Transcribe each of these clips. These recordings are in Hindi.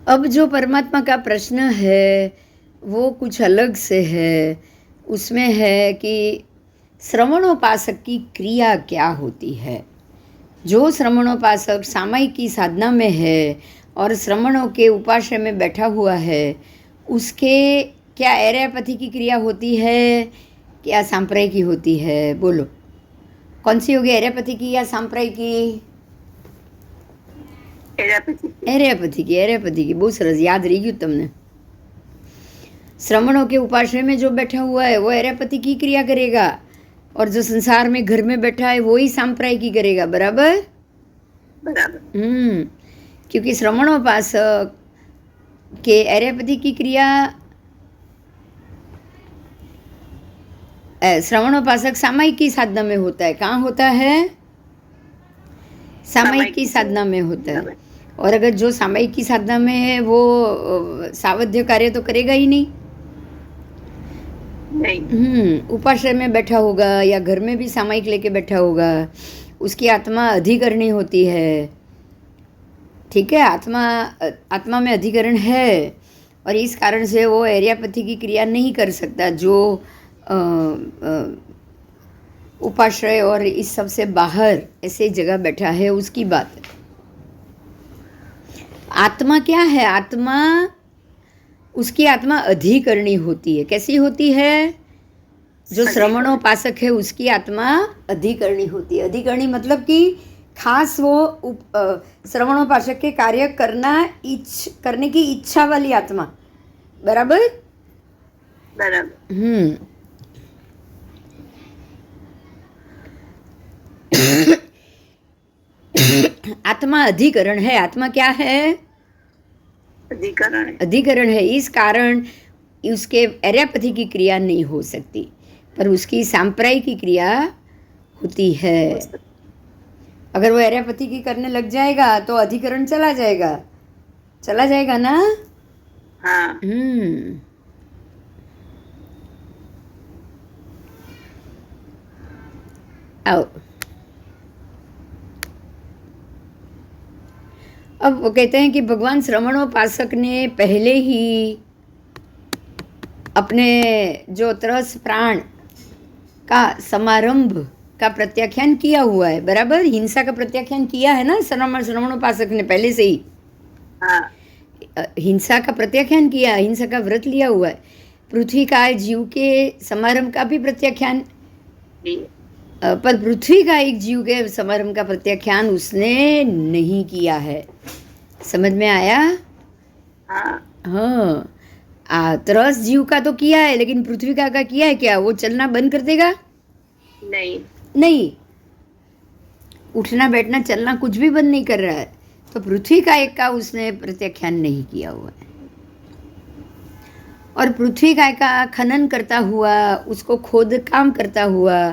अब जो परमात्मा का प्रश्न है वो कुछ अलग से है। उसमें है कि श्रवणोपासक की क्रिया क्या होती है। जो श्रवणोपासक सामायिक की साधना में है और श्रवणों के उपाश्रय में बैठा हुआ है, उसके क्या एरैपथी की क्रिया होती है, क्या सांप्रायिक की होती है? बोलो, कौन सी होगी, एरैपथी की या सांप्रायिक की? एरैपथी की। एरैपथी की, बहुत सरस, याद रही गયું તમને। श्रवणों के उपाश्रय में जो बैठा हुआ है वो एरैपथी की क्रिया करेगा, और जो संसार में घर में बैठा है वो ही सांप्रायिक की करेगा। बराबर बराबर। क्योंकि श्रवणोपासक के एरैपथी की क्रिया, श्रवणोपासक सामायिक की साधना में होता है। कहाँ होता है? सामायिक की साधना में होता है। और अगर जो सामायिक की साधना में है वो सावध्य कार्य तो करेगा ही नहीं। उपाश्रय में बैठा होगा या घर में भी सामायिक लेके बैठा होगा, उसकी आत्मा अधिकरणी होती है। ठीक है, आत्मा में अधिकरण है, और इस कारण से वो एरैपथी की क्रिया नहीं कर सकता। जो उपाश्रय और इस सब से बाहर ऐसे जगह बैठा है उसकी बात है। आत्मा क्या है? उसकी आत्मा अधिकरणी होती है। कैसी होती है? जो श्रवणोपासक है उसकी आत्मा अधिकरणी होती है। अधिकरणी मतलब कि खास वो श्रवणोपासक के कार्य करने की इच्छा वाली आत्मा। बराबर बराबर। आत्मा अधिकरण है। आत्मा क्या है? अधिकरण है। इस कारण उसके एरैपथी की क्रिया नहीं हो सकती, पर उसकी सांप्रायिक की क्रिया होती है। अगर वो एरैपथी की करने लग जाएगा तो अधिकरण चला जाएगा ना। हाँ। आओ, अब वो कहते हैं कि भगवान श्रवणोपासक ने पहले ही अपने जो त्रस प्राण का समारंभ का प्रत्याख्यान किया हुआ है। बराबर, हिंसा का प्रत्याख्यान किया है ना श्रवणोपासक ने पहले से ही। हाँ, हिंसा का प्रत्याख्यान किया, हिंसा का व्रत लिया हुआ है। पृथ्वी का जीव के समारंभ का भी प्रत्याख्यान, पर पृथ्वी का एक जीव के समारंभ का प्रत्याख्यान उसने नहीं किया है। समझ में आया? हाँ, त्रस जीव का तो किया है, लेकिन पृथ्वी का किया है क्या? वो चलना बंद कर देगा? नहीं, उठना बैठना चलना कुछ भी बंद नहीं कर रहा है। तो पृथ्वी का एक का उसने प्रत्याख्यान नहीं किया हुआ है। और पृथ्वी का खनन करता हुआ, उसको खोद काम करता हुआ,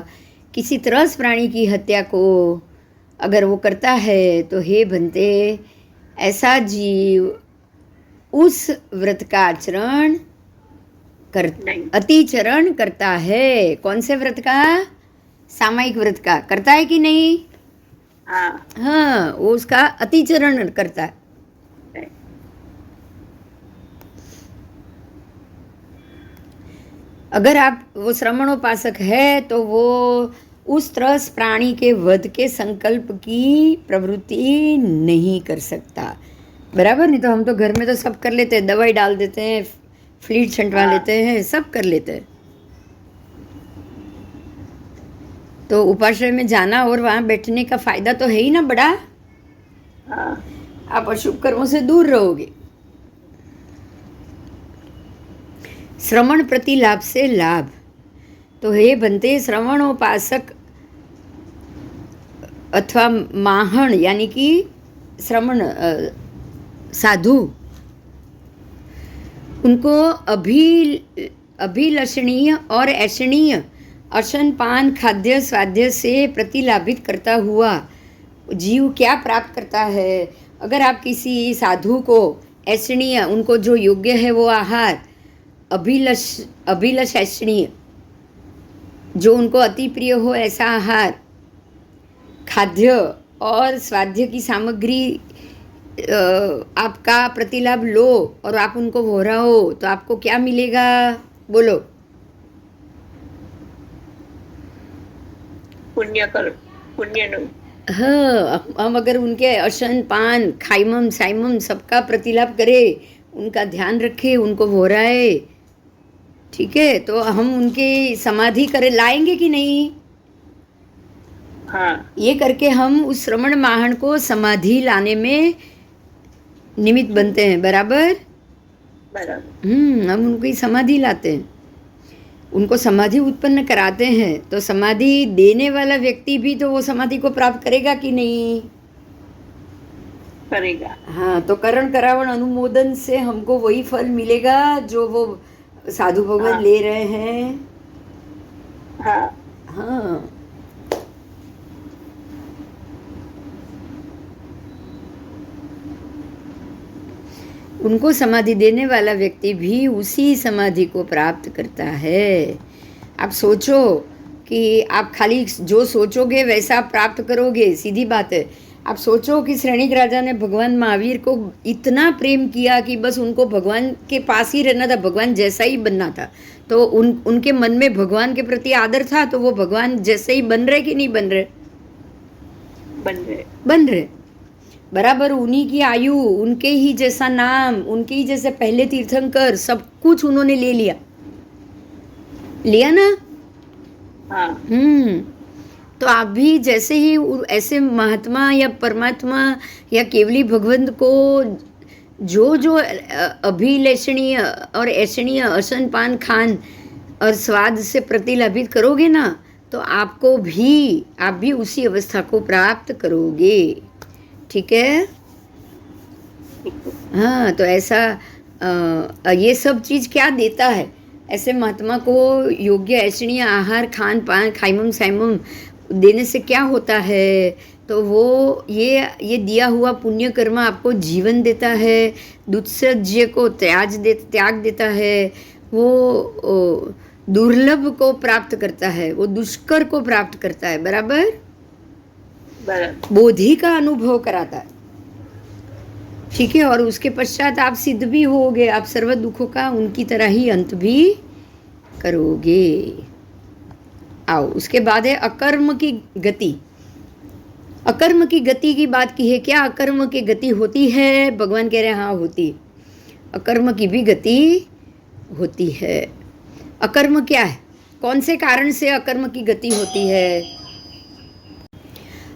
किसी त्रस प्राणी की हत्या को अगर वो करता है तो हे बनते, ऐसा जीव उस व्रत का आचरण अतिचरण करता है। कौन से व्रत का? सामायिक व्रत का करता है कि नहीं? हाँ, वो उसका अतिचरण करता है। अगर आप वो श्रवणोपासक है तो वो उस त्रस प्राणी के वध के संकल्प की प्रवृत्ति नहीं कर सकता। बराबर, नहीं तो हम तो घर में तो सब कर लेते हैं, दवाई डाल देते हैं, फ्लीट छंटवा लेते हैं, सब कर लेते हैं। तो उपाश्रय में जाना और वहाँ बैठने का फायदा तो है ही ना बड़ा। आप अशुभ कर्मों से दूर रहोगे। श्रवण प्रति लाभ से लाभ। तो हे बनते, श्रवणोपासक अथवा माहण यानी कि श्रवण साधु, उनको अभिलषणीय और ऐषणीय अशन पान खाद्य स्वाद्य से प्रतिलाभित करता हुआ जीव क्या प्राप्त करता है? अगर आप किसी साधु को ऐषणीय, उनको जो योग्य है वो आहार, अभिलष ऐषणीय, जो उनको अति प्रिय हो ऐसा आहार, खाद्य और स्वाद्य की सामग्री आपका प्रतिलाभ लो और आप उनको भोराओ तो आपको क्या मिलेगा बोलो? पुण्य हाँ, हम अगर उनके अशन पान खाइमम साइमम सबका प्रतिलाभ करें, उनका ध्यान रखें, उनको भोराए, ठीक है, तो हम उनकी समाधि करे लाएंगे कि नहीं? हाँ, ये करके हम उस श्रवण माहन को समाधि लाने में निमित्त बनते हैं, बराबर? बराबर। हम उनकी समाधि लाते हैं, उनको समाधि उत्पन्न कराते हैं, तो समाधि देने वाला व्यक्ति भी तो वो समाधि को प्राप्त करेगा कि नहीं? करेगा। हाँ, तो करण करावण अनुमोदन से हमको वही फल मिलेगा जो वो साधु भगवान हाँ, ले रहे हैं। हाँ, हाँ, उनको समाधि देने वाला व्यक्ति भी उसी समाधि को प्राप्त करता है। आप सोचो कि आप खाली जो सोचोगे वैसा प्राप्त करोगे, सीधी बात है। आप सोचो कि श्रेणिक राजा ने भगवान महावीर को इतना प्रेम किया कि बस उनको भगवान के पास ही रहना था, भगवान जैसा ही बनना था, तो उनके मन में भगवान के प्रति आदर था, तो वो भगवान जैसे ही बन रहे कि नहीं बन रहे? बन रहे। बराबर उन्हीं की आयु, उनके ही जैसा नाम, उनके ही जैसे पहले तीर्थंकर, सब कुछ उन्होंने ले लिया, लिया ना? हाँ, तो आप भी जैसे ही ऐसे महात्मा या परमात्मा या केवली भगवंत को जो जो अभिलेषणीय और ऐषणीय असन पान खान और स्वाद से प्रतिलाभित करोगे ना, तो आप भी उसी अवस्था को प्राप्त करोगे, ठीक है? हाँ, तो ऐसा ये सब चीज़ क्या देता है? ऐसे महात्मा को योग्य ऐषणीय आहार खान पान खाइमम साइमम देने से क्या होता है? तो वो ये दिया हुआ पुण्य कर्म आपको जीवन देता है, दुत्सज्य को त्याग देता है, वो दुर्लभ को प्राप्त करता है, वो दुष्कर को प्राप्त करता है, बराबर? बोधि का अनुभव कराता है, ठीक है? और उसके पश्चात आप सिद्ध भी होगे, आप सर्व दुखों का उनकी तरह ही अंत भी करोगे। आओ, उसके बाद है अकर्म की गति। अकर्म की गति की बात की है, क्या अकर्म की गति होती है? भगवान कह रहे हैं हाँ होती, अकर्म की भी गति होती है। अकर्म क्या है? कौन से कारण से अकर्म की गति होती है?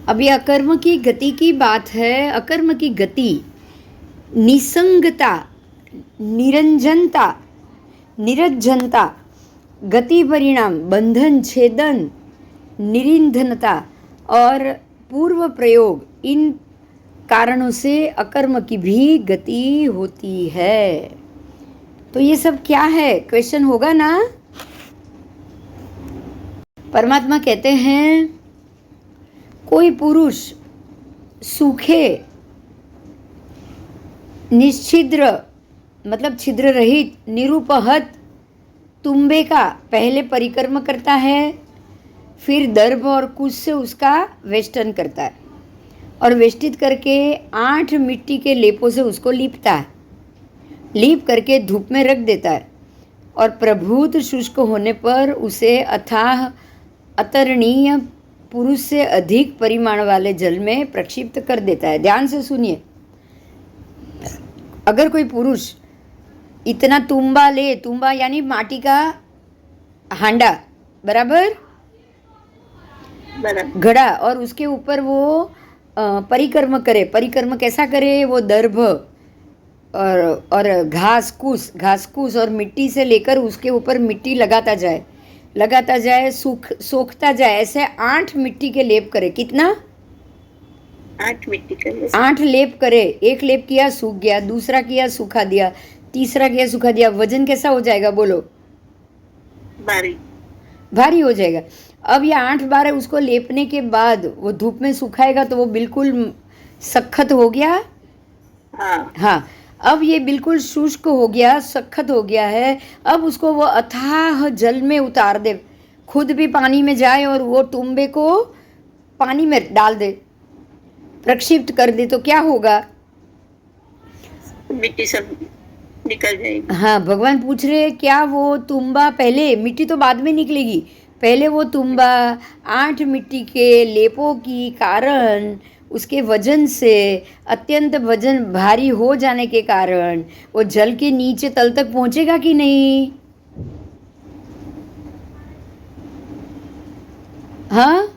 अब ये अकर्म की गति की बात है। अकर्म की गति निसंगता, निरंजनता, निरज्जनता, गति परिणाम, बंधन छेदन, निरिंधनता और पूर्व प्रयोग, इन कारणों से अकर्म की भी गति होती है। तो ये सब क्या है? क्वेश्चन होगा ना? परमात्मा कहते हैं कोई पुरुष सूखे निश्छिद्र मतलब छिद्र रहित निरुपहत तुम्बे का पहले परिक्रम करता है, फिर दर्भ और कुश से उसका वेष्टन करता है और वेष्टित करके 8 मिट्टी के लेपों से उसको लीपता है, लीप करके धूप में रख देता है और प्रभूत शुष्क होने पर उसे अथाह अतरणीय पुरुष से अधिक परिमाण वाले जल में प्रक्षिप्त कर देता है। ध्यान से सुनिए, अगर कोई पुरुष इतना तुम्बा ले, तुम्बा यानी माटी का हांडा, बराबर, घड़ा, और उसके ऊपर वो परिक्रम करे। परिक्रम कैसा करे? वो दर्भ और घास कूस और मिट्टी से लेकर उसके ऊपर मिट्टी लगाता जाए, सोखता जाए, ऐसे 8 मिट्टी के लेप करे। कितना? 8 मिट्टी के लेप। 8 लेप करे। एक लेप किया सूख गया, दूसरा किया सूखा दिया, तीसरा किया सूखा दिया। वजन कैसा हो जाएगा बोलो? भारी हो जाएगा। अब ये 8 बार उसको लेपने के बाद वो धूप में सुखाएगा तो वो बिल्कुल सख्त हो गया। हाँ, अब ये बिल्कुल शुष्क हो गया, सख्त हो गया है। अब उसको वो अथाह जल में उतार दे, खुद भी पानी में जाए और वो तुम्बे को पानी में डाल दे, प्रक्षिप्त कर दे, तो क्या होगा? मिट्टी सब निकल जाएगी। हाँ, भगवान पूछ रहे हैं क्या वो तुम्बा, पहले मिट्टी तो बाद में निकलेगी, पहले वो तुम्बा 8 मिट्टी के लेपों की कारण उसके वजन से, अत्यंत वजन भारी हो जाने के कारण वो जल के नीचे तल तक पहुंचेगा कि नहीं? हाँ,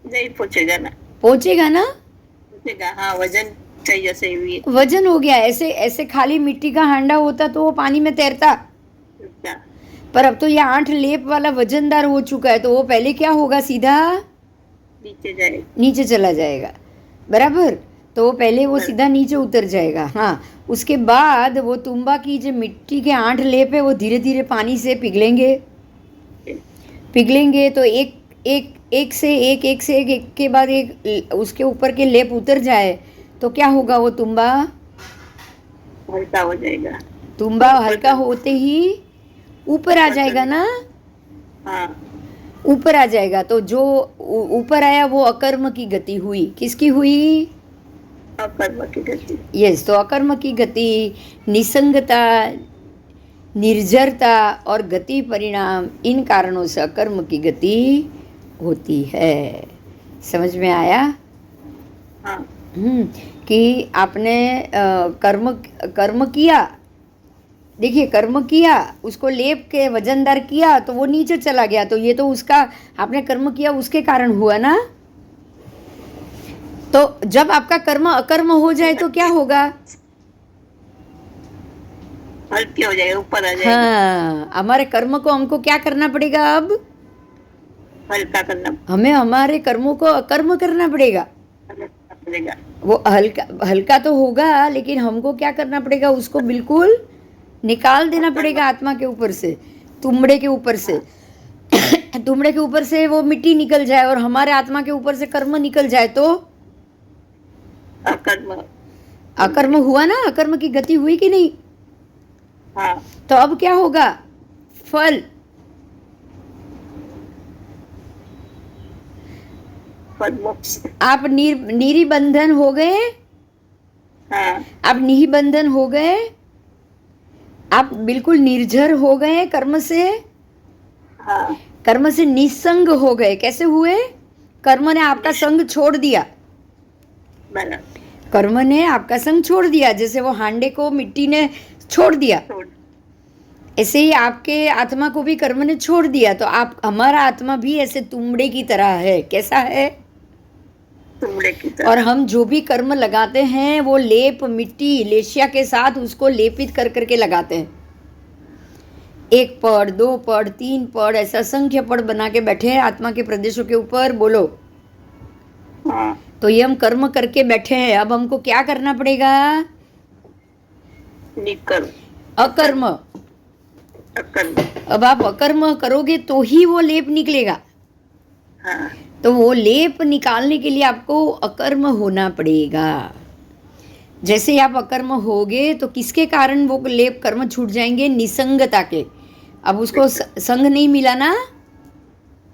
नहीं पहुंचेगा ना। पहुंचेगा ना। पहुंचेगा, हाँ, वजन चाहिए से हुई है। वजन हो गया, ऐसे ऐसे खाली मिट्टी का हांडा होता तो वो पानी में तैरता, अच्छा, पर अब तो ये 8 लेप वाला वजनदार हो चुका है, तो वो पहले क्या होगा, सीधा नीचे जाएगा। नीचे चला जाएगा, बराबर। तो वो पहले वो बराबर। सीधा नीचे उतर जाएगा। हाँ, उसके बाद वो तुम्बा की जो मिट्टी के 8 लेप है वो धीरे धीरे पानी से पिघलेंगे, पिघलेंगे तो एक एक एक से एक, एक से एक के बाद एक उसके ऊपर के लेप उतर जाए तो क्या होगा, वो तुम्बा हल्का हो जाएगा। तुम्बा हल्का होते ही ऊपर आ जाएगा ना, हाँ, ऊपर आ जाएगा। तो जो ऊपर आया वो अकर्म की गति हुई, किसकी हुई? अकर्म की गति। यस, तो अकर्म की गति, निसंगता, निर्जरता और गति परिणाम, इन कारणों से अकर्म की गति होती है। समझ में आया? हाँ, कि आपने कर्म कर्म किया, देखिए कर्म किया, उसको लेप के वजनदार किया तो वो नीचे चला गया, तो ये तो उसका, आपने कर्म किया उसके कारण हुआ ना। तो जब आपका कर्म अकर्म हो जाए तो क्या होगा? हल्के हो जाएगा, ऊपर आ जाएगा। हाँ, हमारे कर्म को हमको क्या करना पड़ेगा? अब हल्का करना हमें हमारे कर्मों को अकर्म करना पड़ेगा। पड़ेगा। वो हल्का हल्का तो होगा, लेकिन हमको क्या करना पड़ेगा, उसको बिल्कुल निकाल देना पड़ेगा आत्मा के ऊपर से, तुमड़े के ऊपर से। तुमड़े के ऊपर से वो मिट्टी निकल जाए और हमारे आत्मा के ऊपर से कर्म निकल जाए तो अकर्म। अकर्म हुआ ना, अकर्म की गति हुई कि नहीं? हाँ, तो अब क्या होगा? फल, फल मोक्ष। आप निबंधन हो गए, हाँ, आप निबंधन हो गए, आप बिल्कुल निर्जर हो गए कर्म से, हाँ, कर्म से निसंग हो गए। कैसे हुए? कर्म ने आपका संग छोड़ दिया, बराबर। कर्म ने आपका संग छोड़ दिया, जैसे वो हांडे को मिट्टी ने छोड़ दिया, छोड़। ऐसे ही आपके आत्मा को भी कर्म ने छोड़ दिया। तो आप, हमारा आत्मा भी ऐसे तुमड़े की तरह है। कैसा है? तुमड़े की तरह। और हम जो भी कर्म लगाते हैं वो लेप, मिट्टी, लेशिया के साथ उसको लेपित कर करके लगाते हैं। 1 पड़, 2 पड़, 3 पड़, ऐसा संख्य पड़ बना के बैठे हैं आत्मा के प्रदेशों के ऊपर। बोलो। हाँ, तो ये हम कर्म करके बैठे हैं, अब हमको क्या करना पड़ेगा? निकल। अकर्म। अकर्म। अब आप अकर्म करोगे तो ही वो लेप निकलेगा। हाँ, तो वो लेप निकालने के लिए आपको अकर्म होना पड़ेगा। जैसे आप अकर्म होगे तो किसके कारण वो लेप कर्म छूट जाएंगे? निसंगता के। अब उसको संग नहीं मिला ना,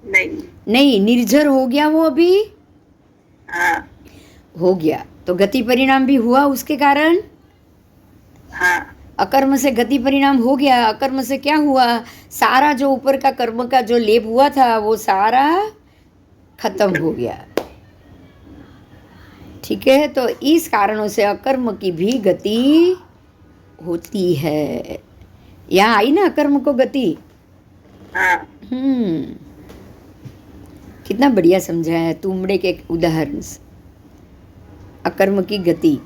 नहीं। नहीं, निर्जर हो गया वो, अभी हाँ, हो गया, तो गति परिणाम भी हुआ उसके कारण। हाँ, अकर्म से गति परिणाम हो गया। अकर्म से क्या हुआ? सारा जो ऊपर का कर्म का जो लेप हुआ था वो सारा खत्म हो गया। ठीक है, तो इस कारणों से अकर्म की भी गति होती है। यहाँ आई ना अकर्म को गति। हाँ, कितना बढ़िया समझाया है तुमड़े के उदाहरण से। अकर्म की गति,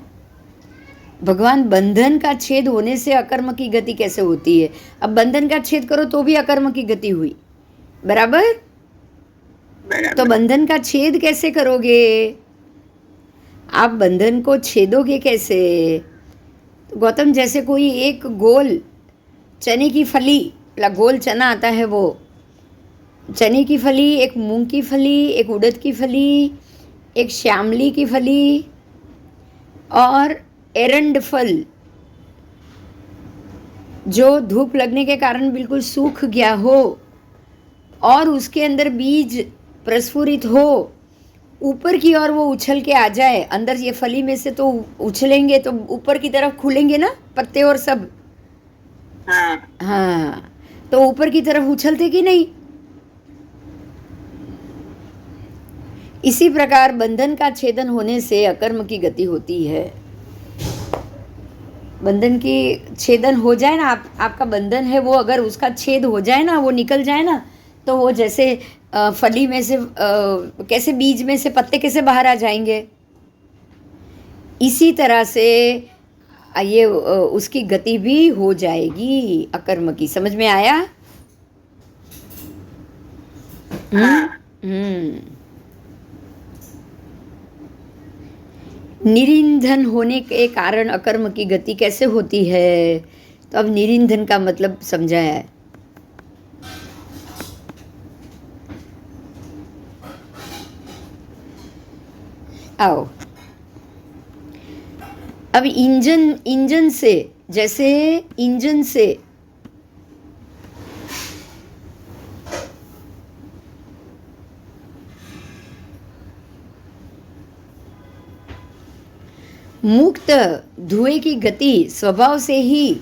भगवान बंधन का छेद होने से अकर्म की गति कैसे होती है? अब बंधन का छेद करो तो भी अकर्म की गति हुई, बराबर? तो बंधन का छेद कैसे करोगे? आप बंधन को छेदोगे कैसे? तो गौतम, जैसे कोई एक गोल चने की फली, गोल चना आता है, वो चने की फली, एक मूंग की फली, एक उड़द की फली, एक श्यामली की फली और एरंड फल, जो धूप लगने के कारण बिल्कुल सूख गया हो और उसके अंदर बीज प्रस्फुरित हो, ऊपर की ओर वो उछल के आ जाए, अंदर ये फली में से तो उछलेंगे तो ऊपर की तरफ खुलेंगे ना पत्ते और सब। हाँ हाँ, तो ऊपर की तरफ उछलते कि नहीं। इसी प्रकार बंधन का छेदन होने से अकर्म की गति होती है। बंधन की छेदन हो जाए ना, आपका बंधन है वो अगर उसका छेद हो जाए ना, वो निकल जाए ना, तो वो जैसे फली में से कैसे बीज में से पत्ते कैसे बाहर आ जाएंगे, इसी तरह से ये उसकी गति भी हो जाएगी अकर्म की। समझ में आया? हाँ निरिंधन होने के कारण अकर्म की गति कैसे होती है? तो अब निरिंधन का मतलब समझाया है। आओ, अब इंजन से, जैसे इंजन से मुक्त धुएं की गति स्वभाव से ही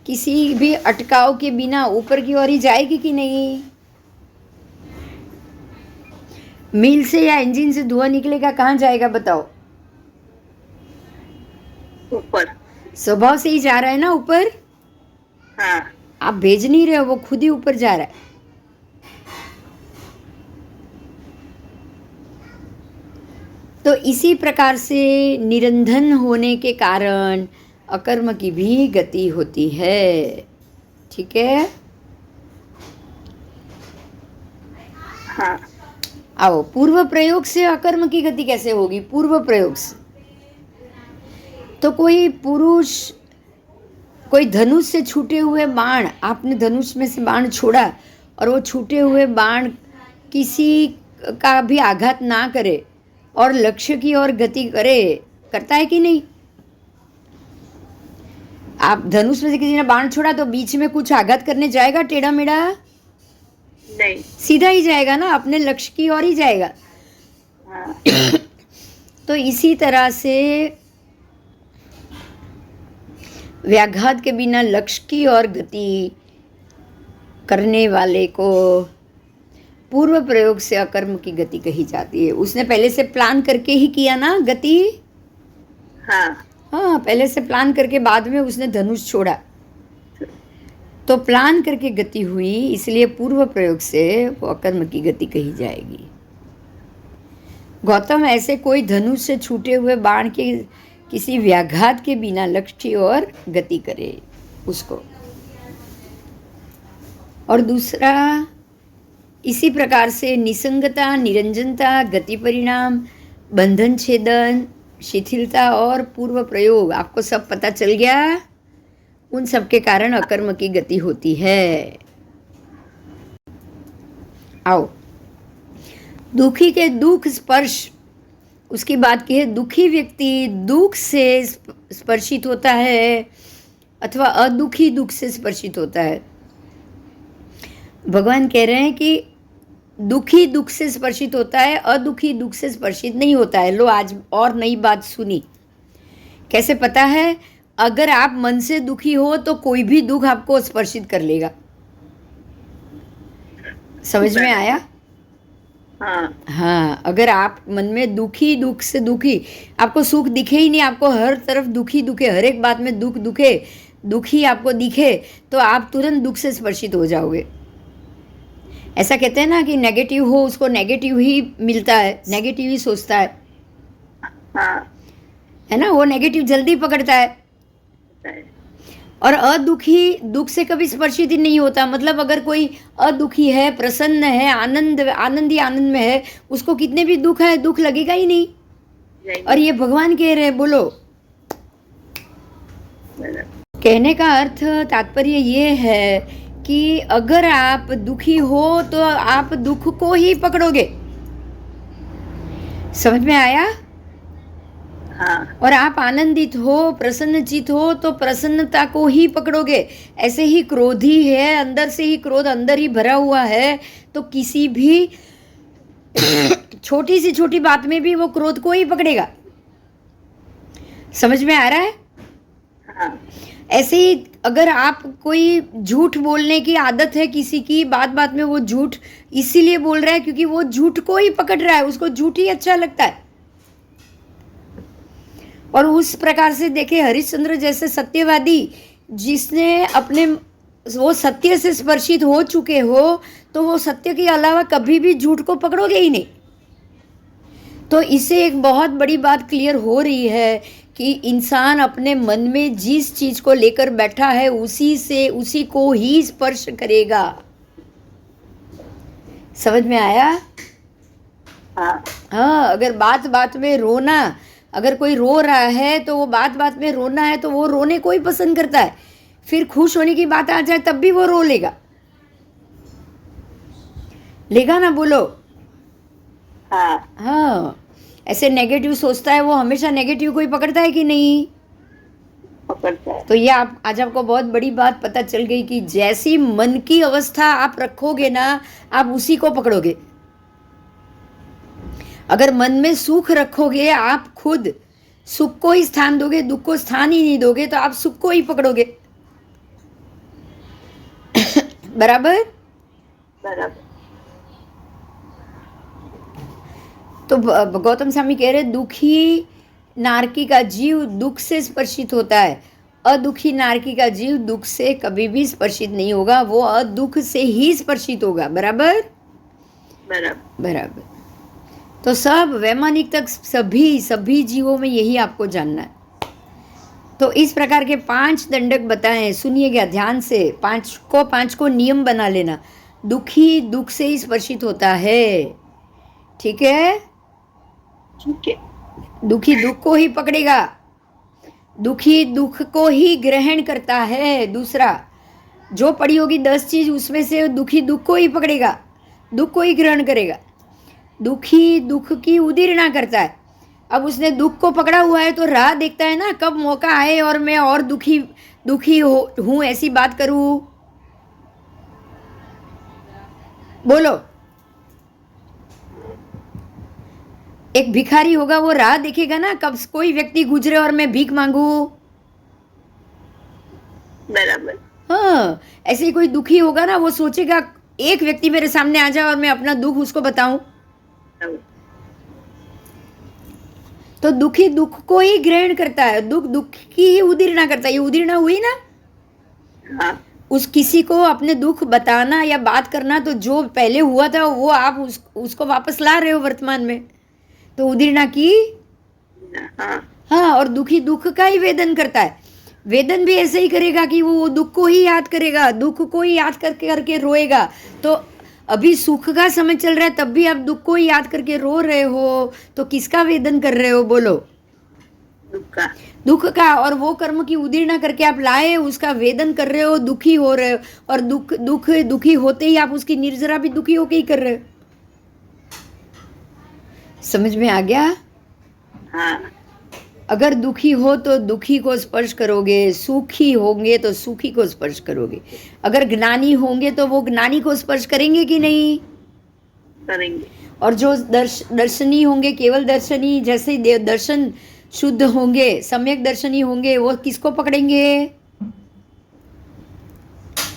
किसी भी अटकाव के बिना ऊपर की ओर ही जाएगी कि नहीं? मिल से या इंजन से धुआं निकलेगा, कहाँ जाएगा बताओ? ऊपर। स्वभाव से ही जा रहा है ना ऊपर। हाँ आप भेज नहीं रहे हो, वो खुद ही ऊपर जा रहा है। तो इसी प्रकार से निरंधन होने के कारण अकर्म की भी गति होती है। ठीक है? हाँ आओ, पूर्व प्रयोग से अकर्म की गति कैसे होगी? पूर्व प्रयोग से तो कोई पुरुष, कोई धनुष से छूटे हुए बाण, आपने धनुष में से बाण छोड़ा और वो छूटे हुए बाण किसी का भी आघात ना करे और लक्ष्य की ओर गति करे, करता है कि नहीं? आप धनुष में से किसी ने बाण छोड़ा तो बीच में कुछ आघात करने जाएगा टेढ़ा मेढ़ा? नहीं। सीधा ही जाएगा ना, अपने लक्ष्य की ओर ही जाएगा। हाँ तो इसी तरह से व्याघात के बिना लक्ष्य की ओर गति करने वाले को पूर्व प्रयोग से अकर्म की गति कही जाती है। उसने पहले से प्लान करके ही किया ना गति। हाँ हाँ, पहले से प्लान करके बाद में उसने धनुष छोड़ा, तो प्लान करके गति हुई, इसलिए पूर्व प्रयोग से वो अकर्म की गति कही जाएगी। गौतम, ऐसे कोई धनुष से छूटे हुए बाण के किसी व्याघात के बिना लक्ष्य की ओर गति करे उसको। और दूसरा, इसी प्रकार से निसंगता, निरंजनता, गति परिणाम, बंधन छेदन, शिथिलता और पूर्व प्रयोग, आपको सब पता चल गया? उन सब के कारण अकर्म की गति होती है। आओ, दुखी के दुख स्पर्श, उसकी बात की है। दुखी व्यक्ति दुख से स्पर्शित होता है अथवा अदुखी दुख से स्पर्शित होता है। भगवान कह रहे हैं कि दुखी दुख से स्पर्शित होता है, अदुखी दुख से स्पर्शित नहीं होता है। लो, आज और नई बात सुनी। कैसे पता है? अगर आप मन से दुखी हो तो कोई भी दुख आपको स्पर्शित कर लेगा। समझ में आया? हाँ, अगर आप मन में दुखी, दुख से दुखी, आपको सुख दिखे ही नहीं, आपको हर तरफ दुखी दुखे, हर एक बात में दुख दुखे, दुखी आपको दिखे, तो आप तुरंत दुख से स्पर्शित हो जाओगे। ऐसा कहते हैं ना कि नेगेटिव हो उसको नेगेटिव ही मिलता है, नेगेटिव ही सोचता है। है ना? वो नेगेटिव जल्दी पकड़ता है। और अदुखी दुख से कभी स्पर्शित ही नहीं होता। मतलब अगर कोई अदुखी है, प्रसन्न है, आनंद में है, उसको कितने भी दुख है, दुख लगेगा ही नहीं। और ये भगवान कह रहे हैं, बोलो। कहने का अर्थ, तात्पर्य ये है कि अगर आप दुखी हो तो आप दुख को ही पकड़ोगे। समझ में आया? और आप आनंदित हो, प्रसन्नचित हो तो प्रसन्नता को ही पकड़ोगे। ऐसे ही क्रोधी है, अंदर से ही क्रोध अंदर ही भरा हुआ है, तो किसी भी छोटी सी छोटी बात में भी वो क्रोध को ही पकड़ेगा। समझ में आ रहा है? हाँ, ऐसे ही अगर आप कोई झूठ बोलने की आदत है किसी की, बात बात में वो झूठ इसीलिए बोल रहा है क्योंकि वो झूठ को ही पकड़ रहा है, उसको झूठ ही अच्छा लगता है। और उस प्रकार से देखे हरिश्चंद्र जैसे सत्यवादी जिसने अपने वो सत्य से स्पर्शित हो चुके हो, तो वो सत्य के अलावा कभी भी झूठ को पकड़ोगे ही नहीं। तो इससे एक बहुत बड़ी बात क्लियर हो रही है कि इंसान अपने मन में जिस चीज को लेकर बैठा है उसी को ही स्पर्श करेगा। समझ में आया? हाँ, हाँ, अगर बात बात में रोना, अगर कोई रो रहा है तो वो बात बात में रोना है तो वो रोने को ही पसंद करता है। फिर खुश होने की बात आ जाए तब भी वो रो लेगा। लेगा ना, बोलो? हाँ, हाँ, ऐसे नेगेटिव सोचता है वो हमेशा नेगेटिव को ही पकड़ता है कि नहीं? पकड़ता है। तो ये आप आज आपको बहुत बड़ी बात पता चल गई कि जैसी मन की अवस्था आप रखोगे ना, आप उसी को पकड़ोगे। अगर मन में सुख रखोगे, आप खुद सुख को ही स्थान दोगे, दुख को स्थान ही नहीं दोगे, तो आप सुख को ही पकड़ोगे। बराबर? बराबर। तो गौतम स्वामी कह रहे दुखी नारकी का जीव दुख से स्पर्शित होता है, अदुखी नारकी का जीव दुख से कभी भी स्पर्शित नहीं होगा, वो अदुख से ही स्पर्शित होगा। बराबर? बराबर। बराबर। तो सब वैमानिक तक सभी जीवों में यही आपको जानना है। तो इस प्रकार के 5 दंडक बताएं, सुनिएगा ध्यान से। 5 को नियम बना लेना। दुखी दुख से ही स्पर्शित होता है, ठीक है? ठीक है। दुखी दुख को ही पकड़ेगा, दुखी दुख को ही ग्रहण करता है। दूसरा, जो पड़ी होगी 10 चीज उसमें से दुखी दुख को ही पकड़ेगा, दुख को ही ग्रहण करेगा। दुखी दुख की उदीर्णा करता है। अब उसने दुख को पकड़ा हुआ है तो राह देखता है ना कब मौका आए और मैं और दुखी हूं ऐसी बात करूं। बोलो? एक भिखारी होगा, वो राह देखेगा ना कब कोई व्यक्ति गुजरे और मैं भीख मांगू। बराबर। हाँ, ऐसे ही कोई दुखी होगा ना, वो सोचेगा एक व्यक्ति मेरे सामने आ जाए और मैं अपना दुख उसको बताऊं। तो दुखी दुख को ही ग्रहण करता है, दुख दुख की ही उदीर्णा करता है। ये उदीर्णा हुई ना? हाँ, उस किसी को अपने दुख बताना या बात करना, तो जो पहले हुआ था वो आप उसको वापस ला रहे हो वर्तमान में, तो उदीर्णा की। हाँ, हाँ, और दुखी दुख का ही वेदन करता है। वेदन भी ऐसे ही करेगा कि वो दुख को ही याद करेगा, दुख को ही याद करके रोएगा। तो अभी सुख का समय चल रहा है तब भी आप दुख को ही याद करके रो रहे हो, तो किसका वेदन कर रहे हो? बोलो? दुख का। और वो कर्म की उदीर्णा करके आप लाए, उसका वेदन कर रहे हो, दुखी हो रहे हो। और दुखी होते ही आप उसकी निर्जरा भी दुखी होके ही कर रहे हो। समझ में आ गया? हाँ। अगर दुखी हो तो दुखी को स्पर्श करोगे, सुखी होंगे तो सुखी को स्पर्श करोगे। अगर ज्ञानी होंगे तो वो ज्ञानी को स्पर्श करेंगे कि नहीं? करेंगे। और जो दर्शनी होंगे, केवल दर्शनी, जैसे दर्शन शुद्ध होंगे, सम्यक दर्शनी होंगे, वो किसको पकड़ेंगे?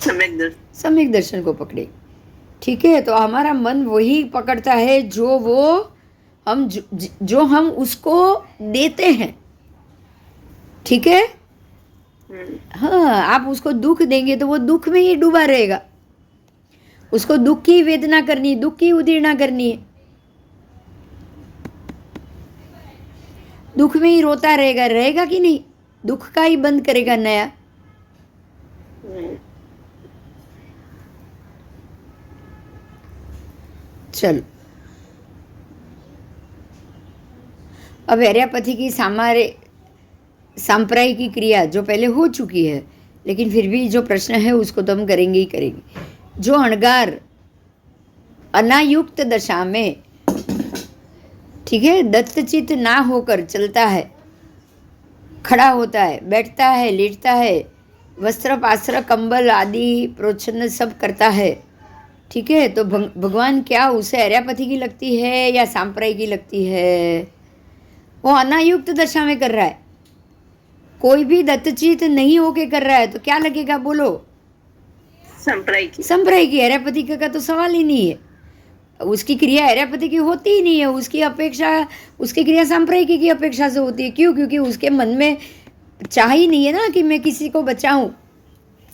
सम्यक दर्शन को पकड़े। ठीक है? तो हमारा मन वही पकड़ता है जो हम उसको देते हैं। ठीक है? हाँ, आप उसको दुख देंगे तो वो दुख में ही डूबा रहेगा। उसको दुख की वेदना करनी, दुख की उदीर्णा करनी है, दुख में ही रोता रहेगा कि नहीं? दुख का ही बंद करेगा नया। चलो, अब एरियापैथी की सांप्रायिक की क्रिया जो पहले हो चुकी है, लेकिन फिर भी जो प्रश्न है उसको तो हम करेंगे ही करेंगे। जो अणगार अनायुक्त दशा में, ठीक है, दत्तचित ना होकर चलता है, खड़ा होता है, बैठता है, लेटता है, वस्त्र पास्त्र कंबल आदि प्रोच्छन्न सब करता है, ठीक है, तो भगवान क्या उसे एरियापैथी की लगती है या सांप्राई की लगती है? वो अनायुक्त दशा में कर रहा है, कोई भी दत्तचित नहीं होके कर रहा है, तो क्या लगेगा बोलो? संप्राई की। संप्राई की। एरियापैथी का तो सवाल ही नहीं है, उसकी क्रिया एरियापैथी की होती ही नहीं है, उसकी अपेक्षा, उसकी क्रिया सांप्रायिकी की अपेक्षा से होती है। क्यों? क्योंकि उसके मन में चाह ही नहीं है ना कि मैं किसी को बचाऊं।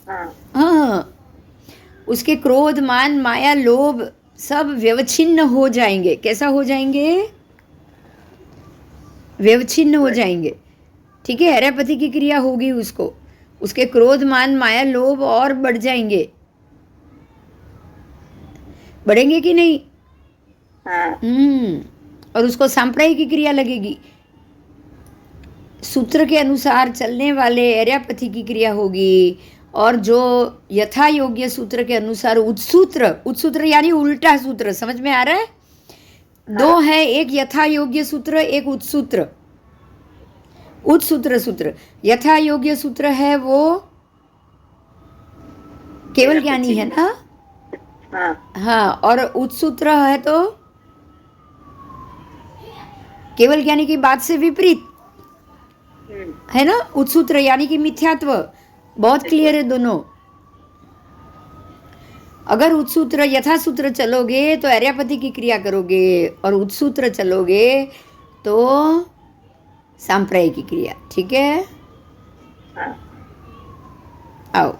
हाँ हाँ, उसके क्रोध, मान, माया, लोभ सब व्यवच्छिन्न हो जाएंगे। कैसा हो जाएंगे? व्यवच्छिन्न हो जाएंगे। ठीक है, एरियापैथी की क्रिया होगी उसको, उसके क्रोध, मान, माया, लोभ और बढ़ जाएंगे। बढ़ेंगे कि नहीं? हाँ और उसको सांप्रायिक की क्रिया लगेगी। सूत्र के अनुसार चलने वाले एरियापैथी की क्रिया होगी, और जो यथा योग्य सूत्र के अनुसार उत्सूत्र, उत्सूत्र यानी उल्टा सूत्र, समझ में आ रहा है? दो है, एक यथा योग्य सूत्र, एक उत्सूत्र। उत्सूत्र सूत्र, यथा योग्य सूत्र है वो केवल ज्ञानी है ना? हाँ हाँ, और उत्सूत्र है तो केवल ज्ञानी की बात से विपरीत है ना? उत्सूत्र यानी कि मिथ्यात्व। बहुत क्लियर है दोनों। अगर उत्सूत्र यथा सूत्र चलोगे तो एरियापैथी की क्रिया करोगे, और उत्सूत्र चलोगे तो सांप्रायिक की क्रिया। ठीक है, हाँ आओ।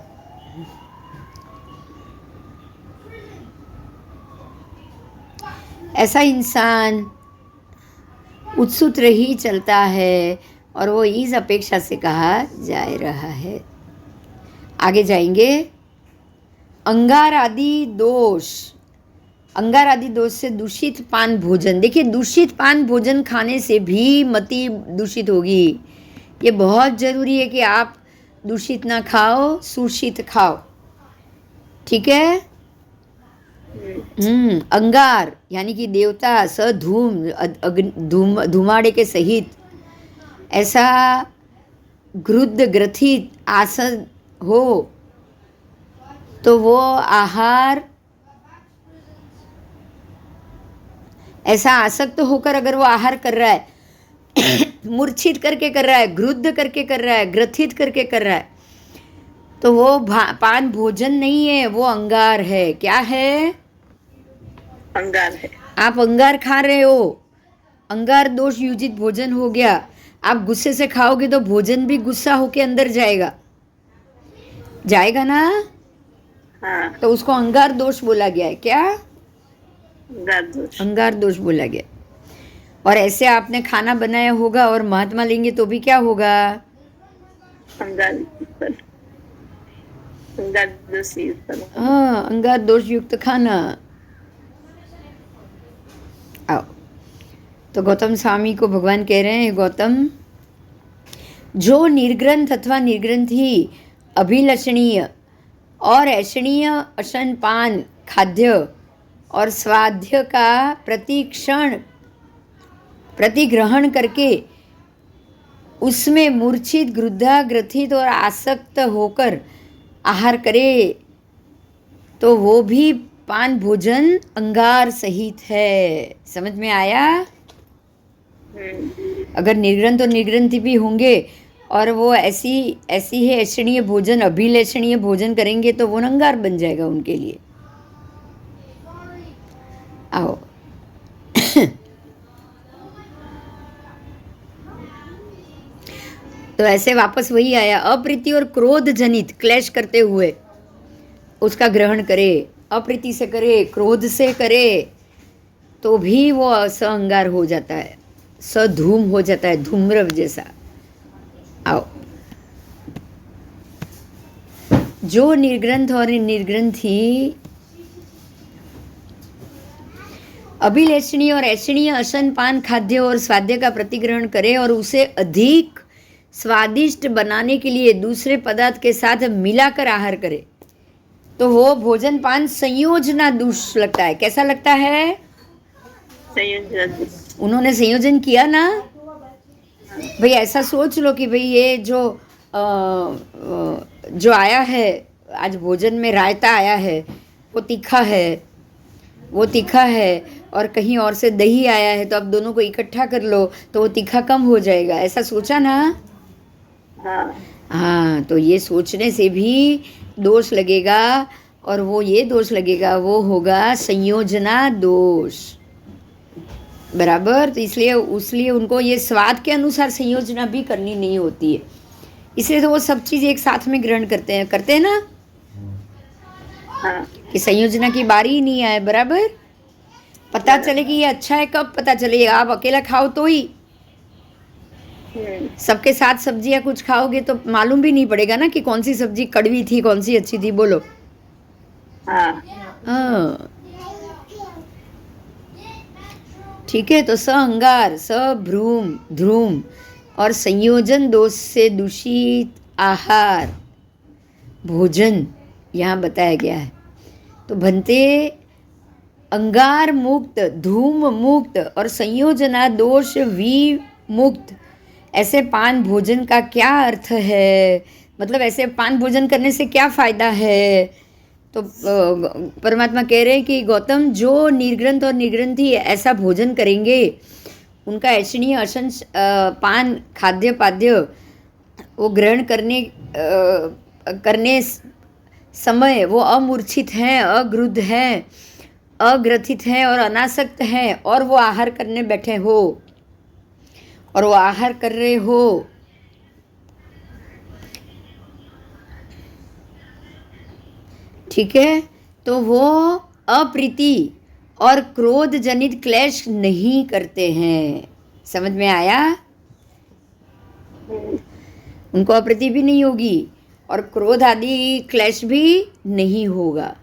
ऐसा इंसान उत्सूत्र ही चलता है, और वो इस अपेक्षा से कहा जा रहा है। आगे जाएंगे। अंगार आदि दोष, अंगार आदि दोष से दूषित पान भोजन। देखिए, दूषित पान भोजन खाने से भी मति दूषित होगी। ये बहुत ज़रूरी है कि आप दूषित ना खाओ, सुषित खाओ। ठीक है? अंगार यानी कि देवता, सधूम, धुमाड़े के सहित ऐसा घृत ग्रथित आसन हो तो वो आहार, ऐसा आसक्त होकर अगर वो आहार कर रहा है, मूर्छित करके कर रहा है, घृत करके कर रहा है, ग्रथित करके कर रहा है, तो वो पान भोजन नहीं है, वो अंगार है। क्या है? अंगार है। आप अंगार खा रहे हो, अंगार दोष युजित भोजन हो गया। आप गुस्से से खाओगे तो भोजन भी गुस्सा होके अंदर जाएगा, जाएगा ना? हाँ तो उसको अंगार दोष बोला गया है। क्या? अंगार दोष। अंगार दोष बोला गया। और ऐसे आपने खाना बनाया होगा और महात्मा लेंगे तो भी क्या होगा? अंगार दोष युक्त। हाँ, अंगार दोष युक्त खाना। आओ, तो गौतम स्वामी को भगवान कह रहे हैं, गौतम, जो निर्ग्रंथ अथवा निर्ग्रंथी अभिलषणीय और ऐषणीय अशन पान खाद्य और स्वाध्य का प्रतिग्रहण करके उसमें मूर्छित, गृद्धा, ग्रथित और आसक्त होकर आहार करे तो वो भी पान भोजन अंगार सहित है। समझ में आया? अगर निर्ग्रंथ और निर्ग्रंथी भी होंगे और वो ऐसी ही ऐषणीय भोजन, अभिलेषणीय भोजन करेंगे तो वो अंगार बन जाएगा उनके लिए। आओ। तो ऐसे वापस वही आया, अप्रीति और क्रोध जनित क्लेश करते हुए उसका ग्रहण करे। अप्रीति से करे, क्रोध से करे तो भी वो असंगार हो जाता है, सधूम हो जाता है, धूम्र जैसा। आओ, जो निर्ग्रंथ और निर्ग्रंथी अभिलेषणीय और ऐषणीय अशन पान खाद्य और स्वाद्य का प्रतिग्रहण करे और उसे अधिक स्वादिष्ट बनाने के लिए दूसरे पदार्थ के साथ मिलाकर आहार करे तो वो भोजन पान संयोजना दुष्ट लगता है। कैसा लगता है? संयोजन। उन्होंने संयोजन किया ना भाई। ऐसा सोच लो कि भाई ये जो आया है आज भोजन में, रायता आया है, वो तीखा है, वो तीखा है, और कहीं और से दही आया है, तो अब दोनों को इकट्ठा कर लो तो वो तीखा कम हो जाएगा, ऐसा सोचा ना? हाँ हाँ, तो ये सोचने से भी दोष लगेगा, और वो ये दोष लगेगा, वो होगा संयोजना दोष। बराबर? तो इसलिए उनको ये स्वाद के अनुसार संयोजना भी करनी नहीं होती है, इसलिए तो वो सब चीज़ एक साथ में ग्रहण करते हैं ना, हाँ कि संयोजना की बारी ही नहीं आए। बराबर? पता चले कि ये अच्छा है, कब पता चले? आप अकेला खाओ तो ही। सबके साथ सब्जियां कुछ खाओगे तो मालूम भी नहीं पड़ेगा ना कि कौन सी सब्जी कड़वी थी, कौन सी अच्छी थी। बोलो। हाँ हाँ, ठीक है। तो स अंगार, स भ्रूम ध्रूम और संयोजन दोष से दूषित आहार भोजन यहाँ बताया गया है। तो बनते अंगार मुक्त, धूम मुक्त और संयोजना दोष विमुक्त ऐसे पान भोजन का क्या अर्थ है? मतलब ऐसे पान भोजन करने से क्या फ़ायदा है? तो परमात्मा कह रहे हैं कि गौतम, जो निर्ग्रंथ और निर्ग्रंथी ऐसा भोजन करेंगे, उनका ऐषणीय अशन पान खाद्य पाद्य वो ग्रहण करने समय वो अमूर्छित हैं, अग्रुद्ध हैं, अग्रथित हैं और अनासक्त हैं, और वो आहार करने बैठे हो और वो आहार कर रहे हो, ठीक है, तो वो अप्रीति और क्रोध जनित क्लेश नहीं करते हैं। समझ में आया? उनको अप्रीति भी नहीं होगी और क्रोध आदि क्लेश भी नहीं होगा,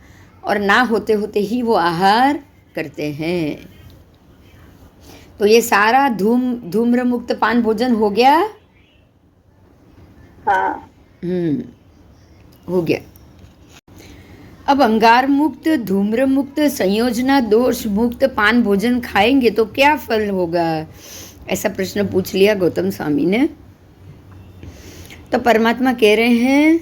और ना होते होते ही वो आहार करते हैं। तो ये सारा धूम्र मुक्त पान भोजन हो गया। हाँ हो गया। अब अंगार मुक्त, धूम्र मुक्त, संयोजना दोष मुक्त पान भोजन खाएंगे तो क्या फल होगा? ऐसा प्रश्न पूछ लिया गौतम स्वामी ने। तो परमात्मा कह रहे हैं,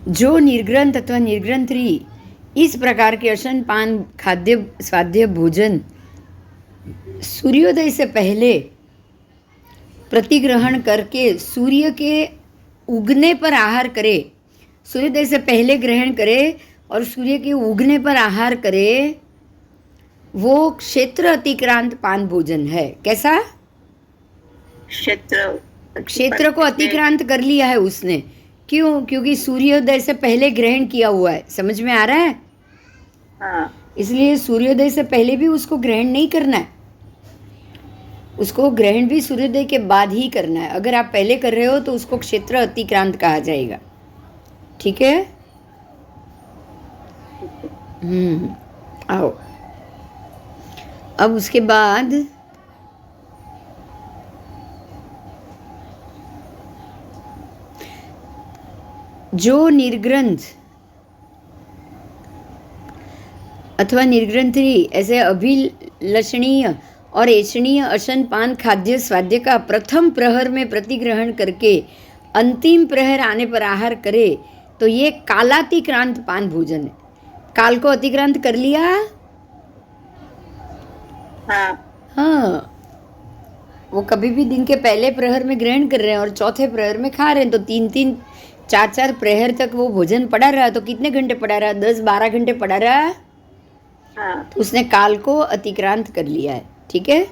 जो निर्ग्रंथ अथवा निर्ग्रंथी इस प्रकार के अशन पान खाद्य स्वाद्य भोजन सूर्योदय से पहले प्रतिग्रहण करके सूर्य के उगने पर आहार करे, सूर्योदय से पहले ग्रहण करे और सूर्य के उगने पर आहार करे, वो क्षेत्र अतिक्रांत पान भोजन है। कैसा? क्षेत्र को अतिक्रांत कर लिया है उसने। क्यों? क्योंकि सूर्योदय से पहले ग्रहण किया हुआ है। समझ में आ रहा है? हाँ। इसलिए सूर्योदय से पहले भी उसको ग्रहण नहीं करना है, उसको ग्रहण भी सूर्योदय के बाद ही करना है। अगर आप पहले कर रहे हो तो उसको क्षेत्र अतिक्रांत कहा जाएगा। ठीक है? आओ। अब उसके बाद जो निर्ग्रंथ अथवा निर्ग्रंथी ऐसे अभिलषणीय और ऐषणीय अशन पान खाद्य स्वाद्य का प्रथम प्रहर में प्रतिग्रहण करके अंतिम प्रहर आने पर आहार करे, तो ये कालातिक्रांत पान भोजन है। काल को अतिक्रांत कर लिया। हाँ, वो कभी भी दिन के पहले प्रहर में ग्रहण कर रहे हैं और चौथे प्रहर में खा रहे हैं, तो 3-3 4-4 प्रहर तक वो भोजन पड़ा रहा। तो कितने घंटे पड़ा रहा? 10-12 घंटे पड़ा रहा। तो उसने काल को अतिक्रांत कर लिया है। ठीक है?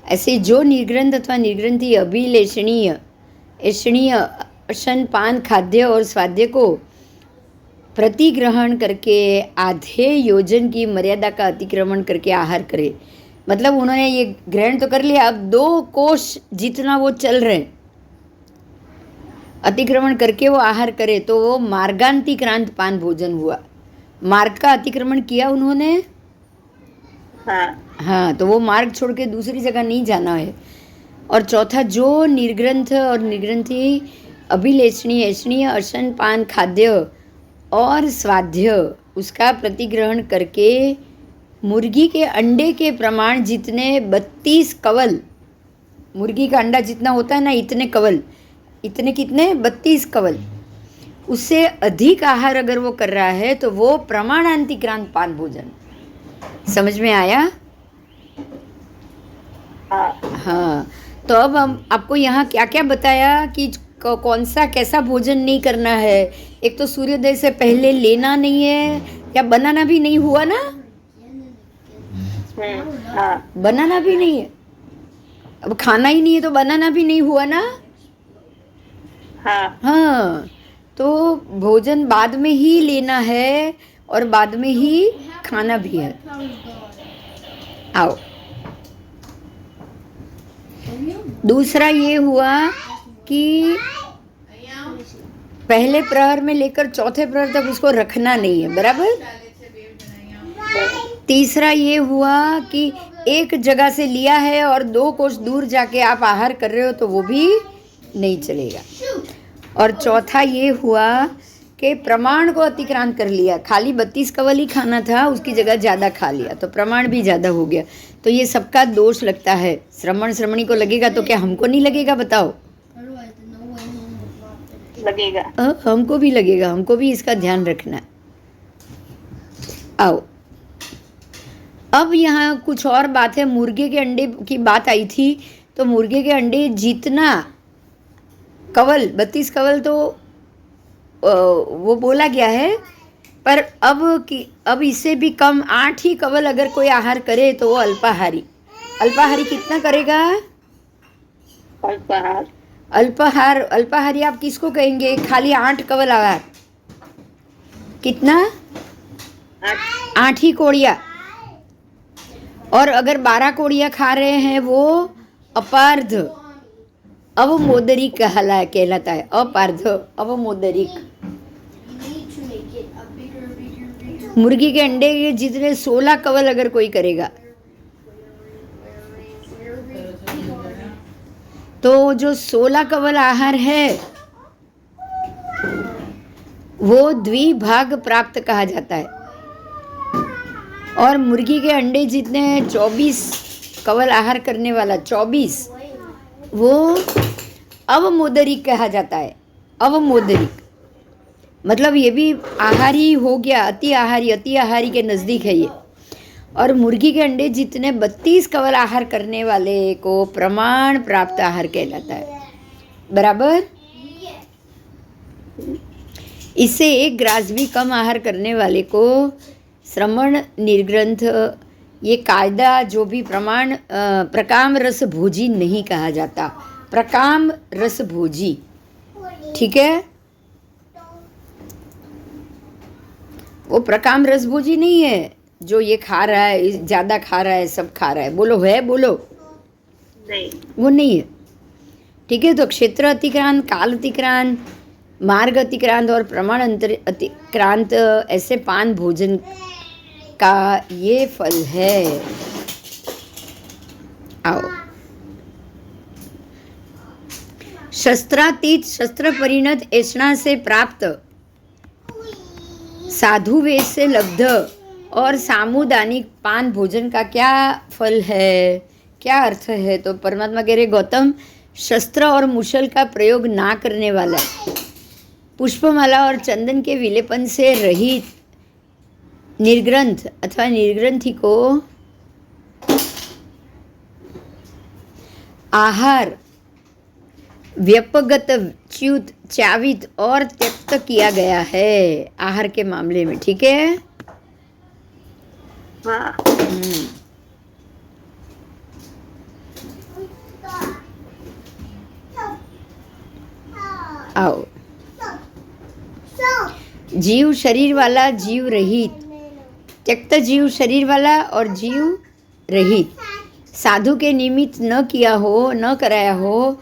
ऐसे जो निर्ग्रंथ अथवा निर्ग्रंथी अभिलेषणीय ऐषणीय अशन पान खाद्य और स्वाद्य को प्रतिग्रहण करके आधे योजन की मर्यादा का अतिक्रमण करके आहार करे, मतलब उन्होंने ये ग्रहण तो कर लिया, अब 2 कोश जितना वो चल रहे अतिक्रमण करके वो आहार करे, तो वो मार्गांतिक्रांत पान भोजन हुआ। मार्ग का अतिक्रमण किया उन्होंने। हाँ, तो वो मार्ग छोड़ के दूसरी जगह नहीं जाना है। और चौथा, जो निर्ग्रंथ और निर्ग्रंथी अभिलेषणीय ऐषणीय अशन पान खाद्य और स्वाद्य उसका प्रतिग्रहण करके मुर्गी के अंडे के प्रमाण जितने 32 कवल, मुर्गी का अंडा जितना होता है ना, इतने कवल इतने कितने 32 कवल, उससे अधिक आहार अगर वो कर रहा है तो वो प्रमाणांतिक्रांत पान भोजन। समझ में आया? हाँ हाँ, तो अब हम आपको यहाँ क्या क्या बताया कि कौन सा कैसा भोजन नहीं करना है। एक तो सूर्योदय से पहले लेना नहीं है, या बनाना भी नहीं हुआ ना, हाँ बनाना भी नहीं है। अब खाना ही नहीं है तो बनाना भी नहीं हुआ ना। हाँ हाँ, तो भोजन बाद में ही लेना है और बाद में ही खाना भी है। आओ, दूसरा ये हुआ कि पहले प्रहर में लेकर चौथे प्रहर तक उसको रखना नहीं है, बराबर। तीसरा ये हुआ कि एक जगह से लिया है और 2 कोस दूर जाके आप आहार कर रहे हो तो वो भी नहीं चलेगा। और चौथा ये हुआ कि प्रमाण को अतिक्रांत कर लिया, खाली 32 कवल ही खाना था, उसकी जगह ज़्यादा खा लिया तो प्रमाण भी ज़्यादा हो गया। तो ये सबका दोष लगता है। श्रमणी को लगेगा तो क्या हमको नहीं लगेगा? बताओ। लगेगा। हमको भी लगेगा, हमको भी इसका ध्यान रखना है। आओ, अब यहाँ कुछ और बात है। मुर्गे के अंडे की बात आई थी, तो मुर्गे के अंडे जितना कवल 32 कवल तो वो बोला गया है, पर अब इससे भी कम 8 ही कवल अगर कोई आहार करे तो वो अल्पाहारी। अल्पाहारी कितना करेगा? अल्पाहारी आप किसको कहेंगे? खाली 8 कवल आहार। कितना? 8 ही कोड़िया। और अगर 12 कोड़िया खा रहे हैं वो अपार्ध अवमोदरिक कहलाता है। अपार्ध अवमोदरिक। मुर्गी के अंडे के जितने 16 कवल अगर कोई करेगा तो जो 16 कवल आहार है वो द्विभाग प्राप्त कहा जाता है। और मुर्गी के अंडे जितने 24 कवल आहार करने वाला 24, वो अवमोदरिक कहा जाता है। अवमोदरिक मतलब ये भी आहारी हो गया, अति आहारी के नज़दीक है ये। और मुर्गी के अंडे जितने 32 कवल आहार करने वाले को प्रमाण प्राप्त आहार कहलाता है, बराबर। इससे 1 ग्रास भी कम आहार करने वाले को श्रमण निर्ग्रंथ, ये कायदा जो भी प्रमाण प्रकाम रस भोजी नहीं कहा जाता। प्रकाम रस भोजी, ठीक है, वो प्रकाम रस भोजी नहीं है जो ये खा रहा है, ज़्यादा खा रहा है, सब खा रहा है। बोलो है, बोलो नहीं, वो नहीं है, ठीक है। तो क्षेत्र अतिक्रांत, काल अतिक्रांत, मार्ग अतिक्रांत और प्रमाण अंतर अतिक्रांत, ऐसे 5 भोजन का ये फल है। आओ, शस्त्रातीत शस्त्र परिणत ऐषणा से प्राप्त, साधु वेश से लब्ध और सामुदानिक 5 भोजन का क्या फल है, क्या अर्थ है? तो परमात्मा कह रहे, गौतम, शस्त्र और मुशल का प्रयोग ना करने वाला, पुष्पमाला और चंदन के विलेपन से रहित निर्ग्रंथ अथवा निर्ग्रंथी को आहार व्यपगत, च्युत, चावित और त्यक्त किया गया है आहार के मामले में, ठीक है। हाँ आओ, जीव शरीर वाला, जीव रहित, त्यक्त जीव शरीर वाला और जीव रहित, साधु के निमित्त न किया हो, न कराया हो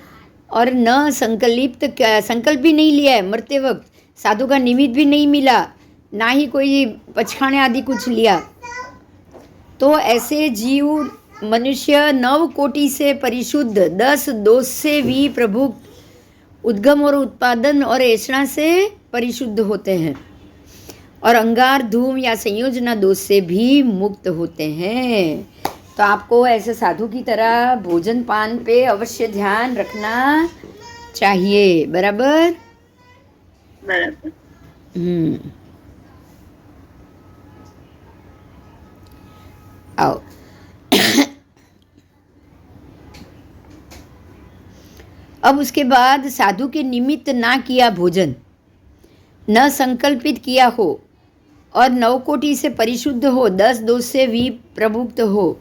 और न संकल्प भी नहीं लिया है। मरते वक्त साधु का निमित्त भी नहीं मिला, ना ही कोई पचखाने आदि कुछ लिया, तो ऐसे जीव मनुष्य 9 कोटि से परिशुद्ध, 10 दोष से भी प्रभु, उद्गम और उत्पादन और ऐषणा से परिशुद्ध होते हैं, और अंगार, धूम या संयोजना दोष से भी मुक्त होते हैं। तो आपको ऐसे साधु की तरह भोजन पान पे अवश्य ध्यान रखना चाहिए, बराबर। बराबर। आओ। अब उसके बाद साधु के निमित्त ना किया भोजन, न संकल्पित किया हो और 9 कोटि से परिशुद्ध हो, 10 दोष से भी प्रमुक्त हो,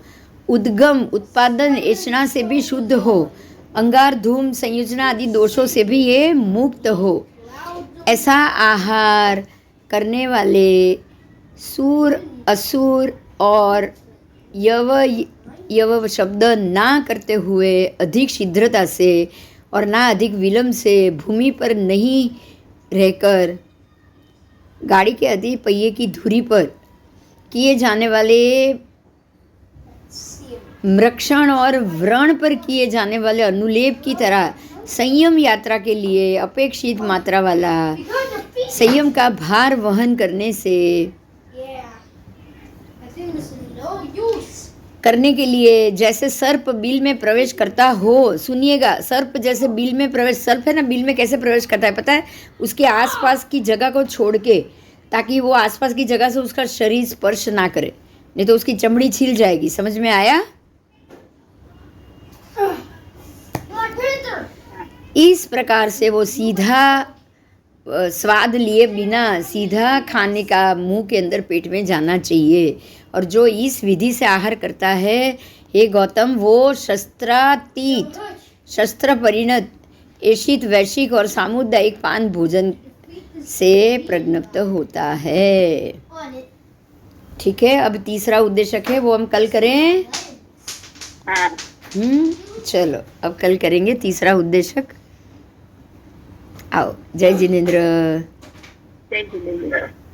उद्गम उत्पादन ऐसा से भी शुद्ध हो, अंगार धूम संयोजना आदि दोषों से भी ये मुक्त हो, ऐसा आहार करने वाले सूर असुर और यव शब्द ना करते हुए अधिक शीघ्रता से और ना अधिक विलंब से भूमि पर नहीं रहकर गाड़ी के अधिक पहिए की धुरी पर किए जाने वाले मृक्षण और व्रण पर किए जाने वाले अनुलेप की तरह संयम यात्रा के लिए अपेक्षित मात्रा वाला संयम का भार वहन करने के लिए जैसे सर्प बिल में प्रवेश करता हो। सुनिएगा, सर्प जैसे बिल में प्रवेश, सर्प है ना, बिल में कैसे प्रवेश करता है पता है? उसके आसपास की जगह को छोड़ के, ताकि वो आसपास की जगह से उसका शरीर स्पर्श ना करे, नहीं तो उसकी चमड़ी छिल जाएगी। समझ में आया? इस प्रकार से वो सीधा स्वाद लिए बिना सीधा खाने का मुंह के अंदर पेट में जाना चाहिए। और जो इस विधि से आहार करता है, हे गौतम, वो शस्त्रातीत, शस्त्र परिणत, ऐशित, वैश्विक और सामुदायिक पान भोजन से प्रज्ञप्त होता है। ठीक है, अब तीसरा उद्देश्यक है, वो हम कल करें। हाँ। चलो अब कल करेंगे तीसरा उद्देश्यक। आओ, जय जिनेंद्र। जय जिनेंद्र।